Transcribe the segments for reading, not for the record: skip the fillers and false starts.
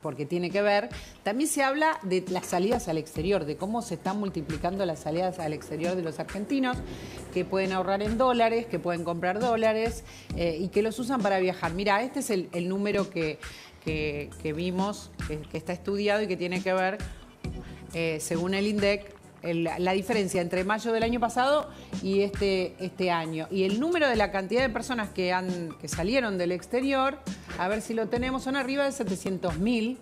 porque tiene que ver, también se habla de las salidas al exterior, de cómo se están multiplicando las salidas al exterior de los argentinos, que pueden ahorrar en dólares, que pueden comprar dólares y que los usan para viajar. Mira, este es el número que vimos, que está estudiado y que tiene que ver, según el INDEC, la diferencia entre mayo del año pasado y este año. Y el número de la cantidad de personas que salieron del exterior, a ver si lo tenemos, son arriba de 700.000.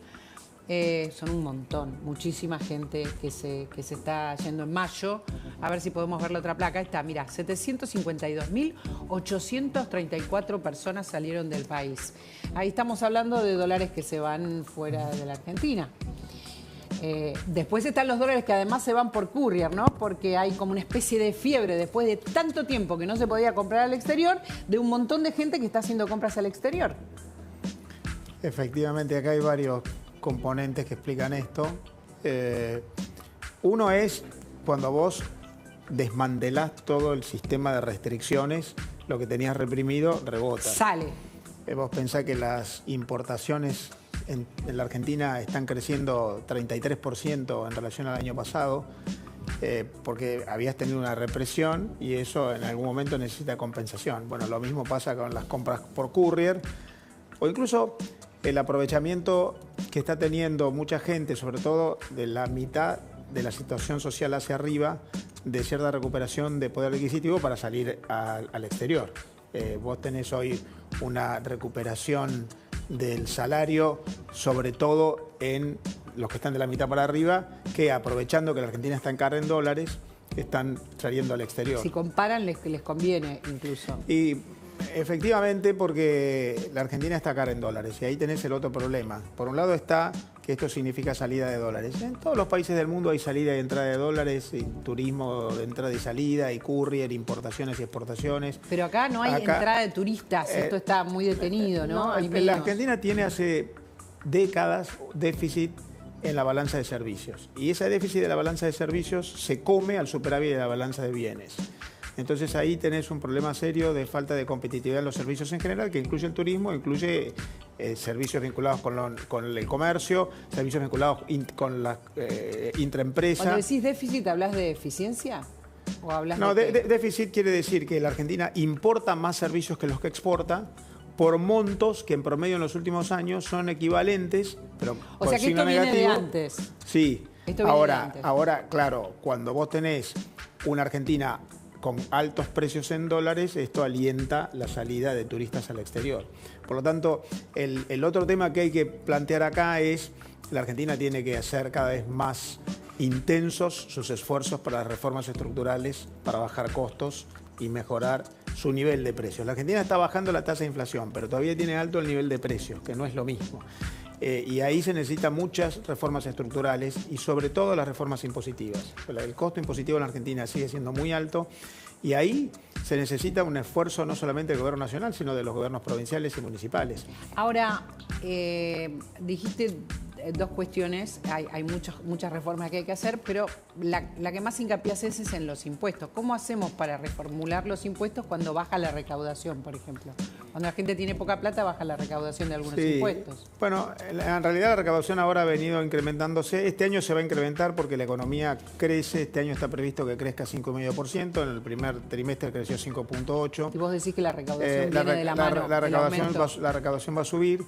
Son un montón, muchísima gente que se está yendo en mayo. A ver si podemos ver la otra placa. Ahí está, mirá, 752.834 personas salieron del país. Ahí estamos hablando de dólares que se van fuera de la Argentina. Después están los dólares que además se van por courier, ¿no? Porque hay como una especie de fiebre después de tanto tiempo que no se podía comprar al exterior, de un montón de gente que está haciendo compras al exterior. Efectivamente, acá hay varios componentes que explican esto. Uno es cuando vos desmantelás todo el sistema de restricciones, lo que tenías reprimido rebota. Sale. Vos pensás que las importaciones en la Argentina están creciendo 33% en relación al año pasado, porque habías tenido una represión y eso en algún momento necesita compensación. Bueno, lo mismo pasa con las compras por courier o incluso el aprovechamiento que está teniendo mucha gente, sobre todo de la mitad de la situación social hacia arriba, de cierta recuperación de poder adquisitivo para salir al exterior. Vos tenés hoy una recuperación del salario, sobre todo en los que están de la mitad para arriba, que aprovechando que la Argentina está en cara en dólares, están saliendo al exterior. Si comparan, les conviene incluso. Y efectivamente, porque la Argentina está cara en dólares y ahí tenés el otro problema. Por un lado está que esto significa salida de dólares. En todos los países del mundo hay salida y entrada de dólares, y turismo de entrada y salida, y courier, importaciones y exportaciones. Pero acá no hay entrada de turistas, esto está muy detenido, ¿no? La Argentina tiene hace décadas déficit en la balanza de servicios. Y ese déficit de la balanza de servicios se come al superávit de la balanza de bienes. Entonces ahí tenés un problema serio de falta de competitividad en los servicios en general, que incluye el turismo, incluye servicios vinculados con el comercio, servicios vinculados con la intraempresa. Cuando decís déficit, ¿hablas de eficiencia? ¿O hablas déficit quiere decir que la Argentina importa más servicios que los que exporta, por montos que en promedio en los últimos años son equivalentes, pero o sea que esto viene de antes. Sí. Esto viene de antes. Ahora, claro, cuando vos tenés una Argentina con altos precios en dólares, esto alienta la salida de turistas al exterior. Por lo tanto, el otro tema que hay que plantear acá es que la Argentina tiene que hacer cada vez más intensos sus esfuerzos para las reformas estructurales, para bajar costos y mejorar su nivel de precios. La Argentina está bajando la tasa de inflación, pero todavía tiene alto el nivel de precios, que no es lo mismo. Y ahí se necesitan muchas reformas estructurales y sobre todo las reformas impositivas. El costo impositivo en la Argentina sigue siendo muy alto y ahí se necesita un esfuerzo no solamente del gobierno nacional, sino de los gobiernos provinciales y municipales. Ahora, dijiste dos cuestiones, hay muchas reformas que hay que hacer, pero la que más hincapié haces es en los impuestos. ¿Cómo hacemos para reformular los impuestos cuando baja la recaudación, por ejemplo? Cuando la gente tiene poca plata, baja la recaudación de algunos impuestos. Bueno, en realidad la recaudación ahora ha venido incrementándose. Este año se va a incrementar porque la economía crece. Este año está previsto que crezca 5,5%. En el primer trimestre creció 5,8%. Y vos decís que la recaudación viene de la mano. La recaudación va a subir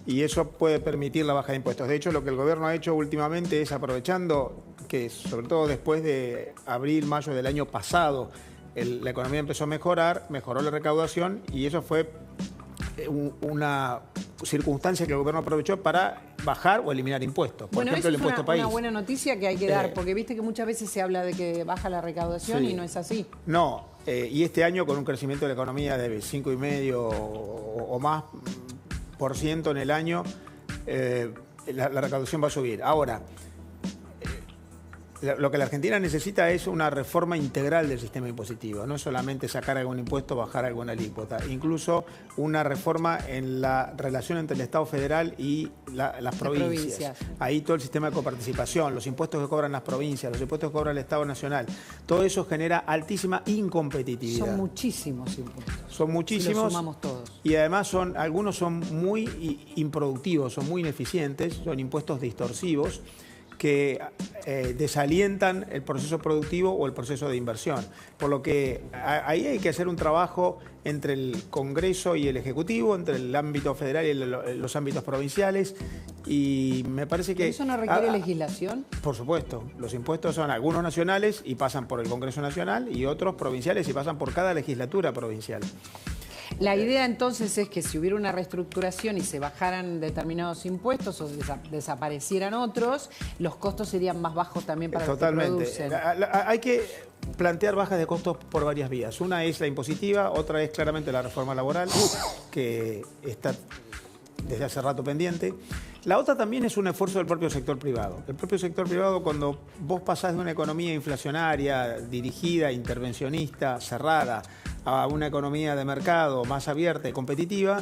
y eso puede permitir la baja de impuestos. De hecho, lo que el gobierno ha hecho últimamente es, aprovechando que, sobre todo después de abril, mayo del año pasado, la economía empezó a mejorar, mejoró la recaudación y eso fue una circunstancia que el gobierno aprovechó para bajar o eliminar impuestos. Por ejemplo, el impuesto país. Es una buena noticia que hay que dar, porque viste que muchas veces se habla de que baja la recaudación y no es así. No, y este año con un crecimiento de la economía de 5,5% o más por ciento en el año, la recaudación va a subir. Ahora, Lo que la Argentina necesita es una reforma integral del sistema impositivo, no solamente sacar algún impuesto, bajar alguna alícuota, incluso una reforma en la relación entre el Estado federal y las provincias. Ahí todo el sistema de coparticipación, los impuestos que cobran las provincias, los impuestos que cobra el Estado nacional, todo eso genera altísima incompetitividad. Son muchísimos impuestos. Son muchísimos. Si los sumamos todos. Y además algunos son muy improductivos, son muy ineficientes, son impuestos distorsivos que desalientan el proceso productivo o el proceso de inversión. Por lo que ahí hay que hacer un trabajo entre el Congreso y el Ejecutivo, entre el ámbito federal y los ámbitos provinciales, y me parece que... ¿Eso no requiere legislación? Por supuesto. Los impuestos son algunos nacionales y pasan por el Congreso Nacional, y otros provinciales y pasan por cada legislatura provincial. La idea entonces es que si hubiera una reestructuración y se bajaran determinados impuestos o desaparecieran otros, los costos serían más bajos también para los que producen. Hay que plantear bajas de costos por varias vías. Una es la impositiva, otra es claramente la reforma laboral, que está desde hace rato pendiente. La otra también es un esfuerzo del propio sector privado. El propio sector privado, cuando vos pasás de una economía inflacionaria, dirigida, intervencionista, cerrada, a una economía de mercado más abierta y competitiva,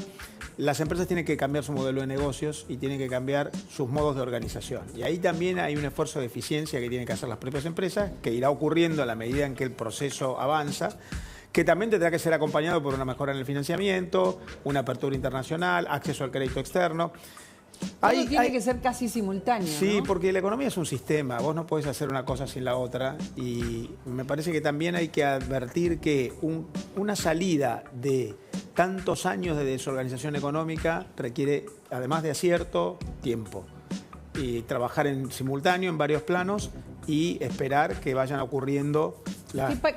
las empresas tienen que cambiar su modelo de negocios y tienen que cambiar sus modos de organización. Y ahí también hay un esfuerzo de eficiencia que tienen que hacer las propias empresas, que irá ocurriendo a la medida en que el proceso avanza, que también tendrá que ser acompañado por una mejora en el financiamiento, una apertura internacional, acceso al crédito externo. Tiene que ser casi simultáneo, sí, ¿no? porque la economía es un sistema, vos no podés hacer una cosa sin la otra, y me parece que también hay que advertir que una salida de tantos años de desorganización económica requiere, además de acierto, tiempo. Y trabajar en simultáneo en varios planos y esperar que vayan ocurriendo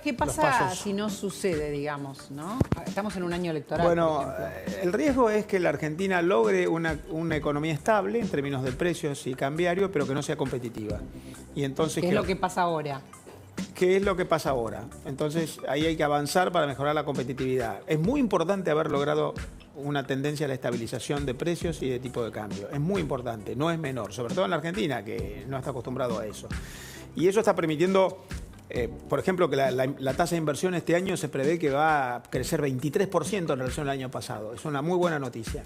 ¿Qué pasa si no sucede, digamos, ¿no? Estamos en un año electoral. Bueno, el riesgo es que la Argentina logre una economía estable en términos de precios y cambiario, pero que no sea competitiva. Y entonces, ¿Qué es lo que pasa ahora? ¿Qué es lo que pasa ahora? Entonces, ahí hay que avanzar para mejorar la competitividad. Es muy importante haber logrado una tendencia a la estabilización de precios y de tipo de cambio. Es muy importante, no es menor, sobre todo en la Argentina, que no está acostumbrado a eso. Y eso está permitiendo, por ejemplo, que la tasa de inversión este año se prevé que va a crecer 23% en relación al año pasado. Es una muy buena noticia.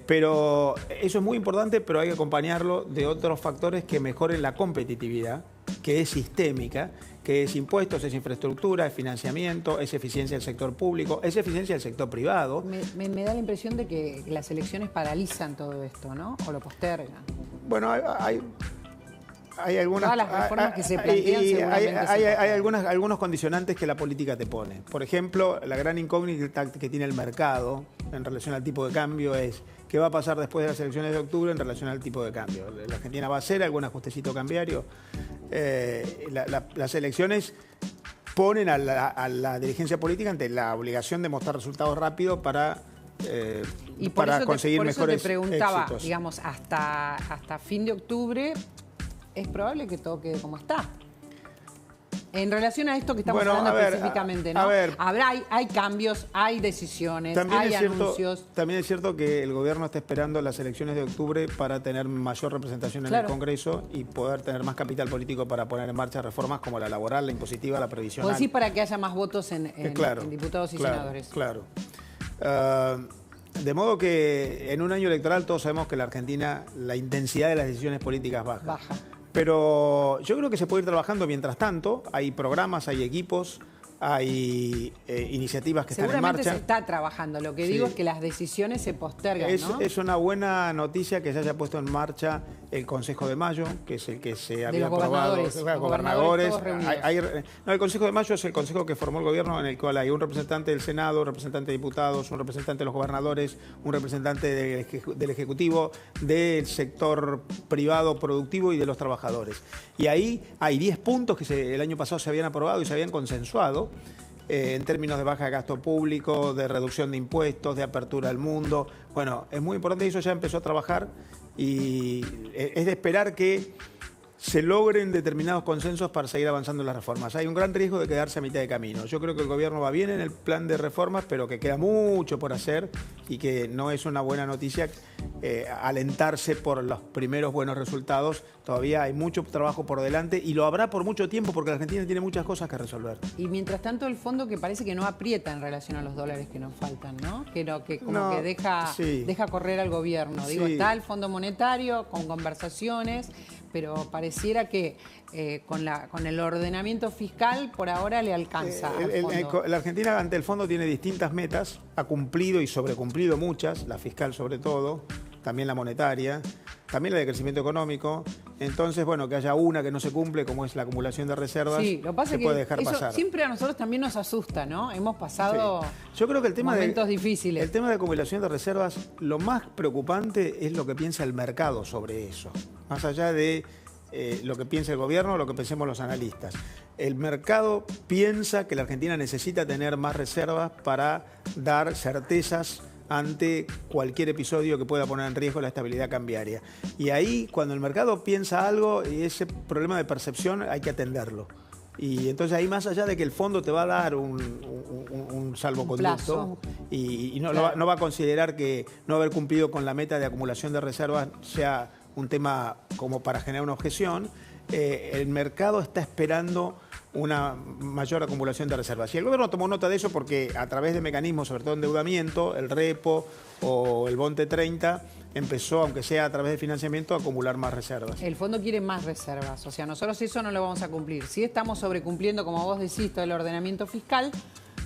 Pero eso es muy importante, pero hay que acompañarlo de otros factores que mejoren la competitividad, que es sistémica, que es impuestos, es infraestructura, es financiamiento, es eficiencia del sector público, es eficiencia del sector privado. Me da la impresión de que las elecciones paralizan todo esto, ¿no? O lo postergan. Bueno, hay algunas... Todas las reformas que se plantean seguramente hay algunos condicionantes que la política te pone. Por ejemplo, la gran incógnita que tiene el mercado en relación al tipo de cambio es qué va a pasar después de las elecciones de octubre en relación al tipo de cambio. ¿La Argentina va a hacer algún ajustecito cambiario? Las elecciones ponen a la dirigencia política ante la obligación de mostrar resultados rápidos para conseguir mejores te preguntaba, éxitos. Digamos, hasta fin de octubre, ¿es probable que todo quede como está? En relación a esto que estamos hablando específicamente, ¿no? Hay cambios, hay decisiones, hay anuncios. También es cierto que el gobierno está esperando las elecciones de octubre para tener mayor representación en el Congreso y poder tener más capital político para poner en marcha reformas como la laboral, la impositiva, la previsional. ¿Vos decís para que haya más votos en diputados y senadores? Claro. De modo que en un año electoral todos sabemos que en la Argentina la intensidad de las decisiones políticas baja. Pero yo creo que se puede ir trabajando mientras tanto. Hay programas, hay equipos, hay iniciativas que están en marcha. Seguramente se está trabajando. Lo que digo es que las decisiones se postergan, ¿no? Es una buena noticia que se haya puesto en marcha el Consejo de Mayo, que es el que se había aprobado. Gobernadores. El Consejo de Mayo es el consejo que formó el gobierno, en el cual hay un representante del Senado, un representante de diputados, un representante de los gobernadores, un representante del Ejecutivo, del sector privado productivo y de los trabajadores. Y ahí hay 10 puntos que el año pasado se habían aprobado y se habían consensuado. En términos de baja de gasto público, de reducción de impuestos, de apertura al mundo. Bueno, es muy importante y eso ya empezó a trabajar y es de esperar que se logren determinados consensos para seguir avanzando en las reformas. Hay un gran riesgo de quedarse a mitad de camino. Yo creo que el gobierno va bien en el plan de reformas, pero que queda mucho por hacer y que no es una buena noticia alentarse por los primeros buenos resultados. Todavía hay mucho trabajo por delante y lo habrá por mucho tiempo porque la Argentina tiene muchas cosas que resolver. Y mientras tanto el fondo que parece que no aprieta en relación a los dólares que nos faltan, ¿no? Que deja correr al gobierno. Digo, está el Fondo Monetario con conversaciones, pero pareciera que con el ordenamiento fiscal por ahora le alcanza al fondo. La Argentina ante el fondo tiene distintas metas, ha cumplido y sobrecumplido muchas, la fiscal sobre todo, también la monetaria, también la de crecimiento económico. Entonces, bueno, que haya una que no se cumple, como es la acumulación de reservas, sí, lo que pasa se es que puede dejar eso pasar. Siempre a nosotros también nos asusta, ¿no? Hemos pasado Yo creo que el tema momentos difíciles. El tema de acumulación de reservas, lo más preocupante es lo que piensa el mercado sobre eso. Más allá de lo que piensa el gobierno o lo que pensemos los analistas. El mercado piensa que la Argentina necesita tener más reservas para dar certezas ante cualquier episodio que pueda poner en riesgo la estabilidad cambiaria. Y ahí, cuando el mercado piensa algo, ese problema de percepción hay que atenderlo. Y entonces ahí, más allá de que el fondo te va a dar un salvoconducto y no, claro, no va a considerar que no haber cumplido con la meta de acumulación de reservas sea un tema como para generar una objeción, el mercado está esperando una mayor acumulación de reservas. Y el gobierno tomó nota de eso porque a través de mecanismos, sobre todo endeudamiento, el repo o el Bonte 30, empezó, aunque sea a través de financiamiento, a acumular más reservas. El fondo quiere más reservas, o sea, nosotros eso no lo vamos a cumplir. Sí estamos sobrecumpliendo, como vos decís, todo el ordenamiento fiscal,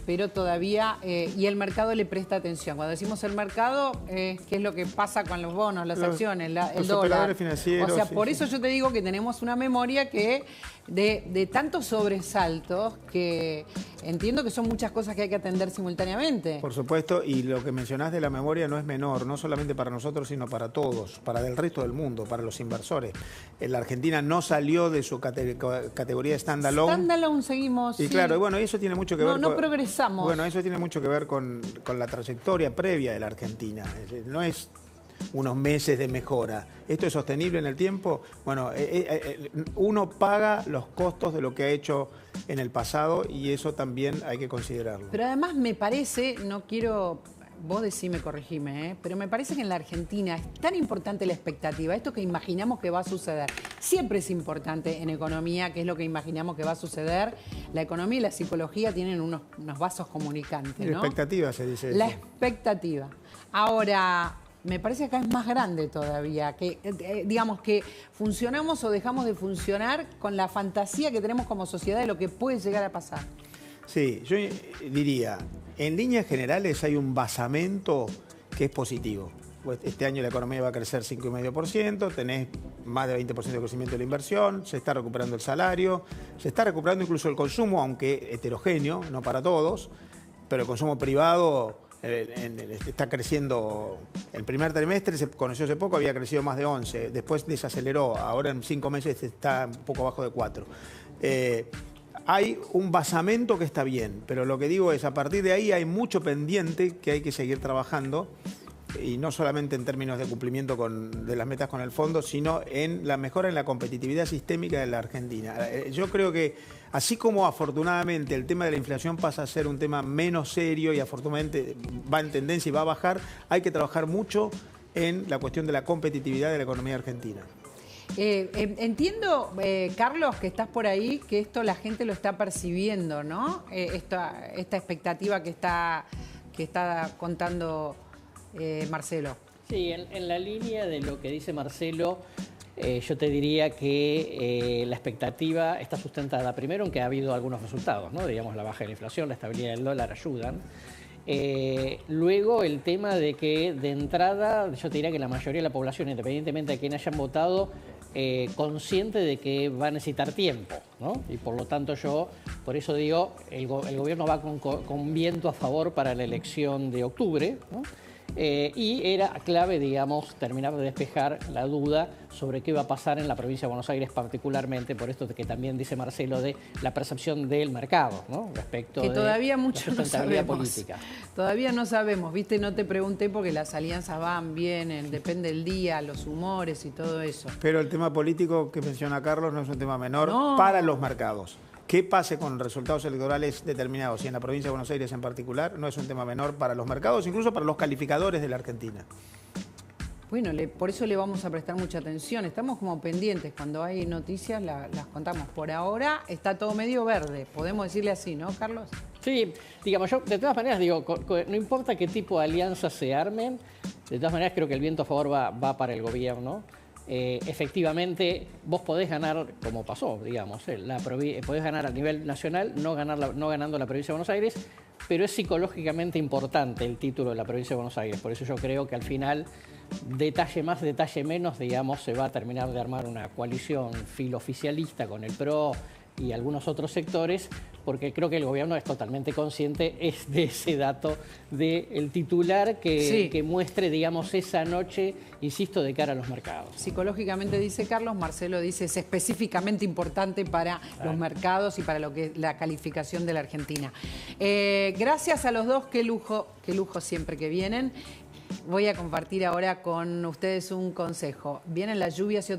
pero todavía, y el mercado le presta atención. Cuando decimos el mercado, ¿qué es lo que pasa con los bonos, las acciones, el dólar? Financieros, o sea, por eso yo te digo que tenemos una memoria que de tantos sobresaltos que entiendo que son muchas cosas que hay que atender simultáneamente. Por supuesto, y lo que mencionás de la memoria no es menor, no solamente para nosotros, sino para todos, para el resto del mundo, para los inversores. La Argentina no salió de su categoría standalone. Standalone seguimos. Y claro, bueno, eso tiene mucho que ver no progresamos. Bueno, eso tiene mucho que ver con la trayectoria previa de la Argentina. No es unos meses de mejora. ¿Esto es sostenible en el tiempo? Bueno, uno paga los costos de lo que ha hecho en el pasado y eso también hay que considerarlo. Pero además me parece, no quiero, vos decime, corregime, pero me parece que en la Argentina es tan importante la expectativa, esto que imaginamos que va a suceder. Siempre es importante en economía, que es lo que imaginamos que va a suceder. La economía y la psicología tienen unos vasos comunicantes, ¿no? La expectativa se dice eso. La expectativa. Ahora, me parece que acá es más grande todavía, que digamos que funcionamos o dejamos de funcionar con la fantasía que tenemos como sociedad de lo que puede llegar a pasar. Sí, yo diría, en líneas generales hay un basamento que es positivo. Este año la economía va a crecer 5,5%, tenés más de 20% de crecimiento de la inversión, se está recuperando el salario, se está recuperando incluso el consumo, aunque heterogéneo, no para todos, pero el consumo privado está creciendo. El primer trimestre se conoció hace poco, había crecido más de 11, después desaceleró, ahora en 5 meses está un poco abajo de 4. Hay un basamento que está bien, pero lo que digo es, a partir de ahí hay mucho pendiente que hay que seguir trabajando, y no solamente en términos de cumplimiento de las metas con el fondo, sino en la mejora en la competitividad sistémica de la Argentina. Yo creo que, así como afortunadamente el tema de la inflación pasa a ser un tema menos serio y afortunadamente va en tendencia y va a bajar, hay que trabajar mucho en la cuestión de la competitividad de la economía argentina. Entiendo, Carlos, que estás por ahí, que esto la gente lo está percibiendo, ¿no? Esta expectativa que está contando Marcelo. Sí, en la línea de lo que dice Marcelo, yo te diría que la expectativa está sustentada primero en que ha habido algunos resultados, ¿no? Digamos, la baja de la inflación, la estabilidad del dólar ayudan. Luego el tema de que de entrada yo te diría que la mayoría de la población, independientemente de quién hayan votado, consciente de que va a necesitar tiempo, ¿no? Y por lo tanto yo, por eso digo, el gobierno va con viento a favor para la elección de octubre, ¿no? Y era clave, digamos, terminar de despejar la duda sobre qué va a pasar en la provincia de Buenos Aires, particularmente por esto que también dice Marcelo de la percepción del mercado, ¿no? Respecto que todavía de mucho la no sustentabilidad sabemos. política. Todavía no sabemos, ¿viste? No te pregunté porque las alianzas van, vienen, depende del día, los humores y todo eso. Pero el tema político que menciona Carlos no es un tema menor No. para los mercados. ¿Qué pase con resultados electorales determinados y en la provincia de Buenos Aires en particular? No es un tema menor para los mercados, incluso para los calificadores de la Argentina. Bueno, por eso le vamos a prestar mucha atención. Estamos como pendientes. Cuando hay noticias las contamos. Por ahora está todo medio verde. Podemos decirle así, ¿no, Carlos? Sí, digamos, yo de todas maneras digo, no importa qué tipo de alianzas se armen, de todas maneras creo que el viento a favor va para el gobierno. Efectivamente, vos podés ganar, como pasó, digamos, podés ganar a nivel nacional, no ganando la provincia de Buenos Aires, pero es psicológicamente importante el título de la provincia de Buenos Aires. Por eso yo creo que al final, detalle más, detalle menos, digamos, se va a terminar de armar una coalición filooficialista con el PRO y algunos otros sectores, porque creo que el gobierno es totalmente consciente de ese dato del titular que muestre, digamos, esa noche, insisto, de cara a los mercados. Psicológicamente, dice Carlos, Marcelo dice es específicamente importante para los mercados y para lo que es la calificación de la Argentina. Gracias a los dos, qué lujo siempre que vienen. Voy a compartir ahora con ustedes un consejo. Vienen las lluvias y otras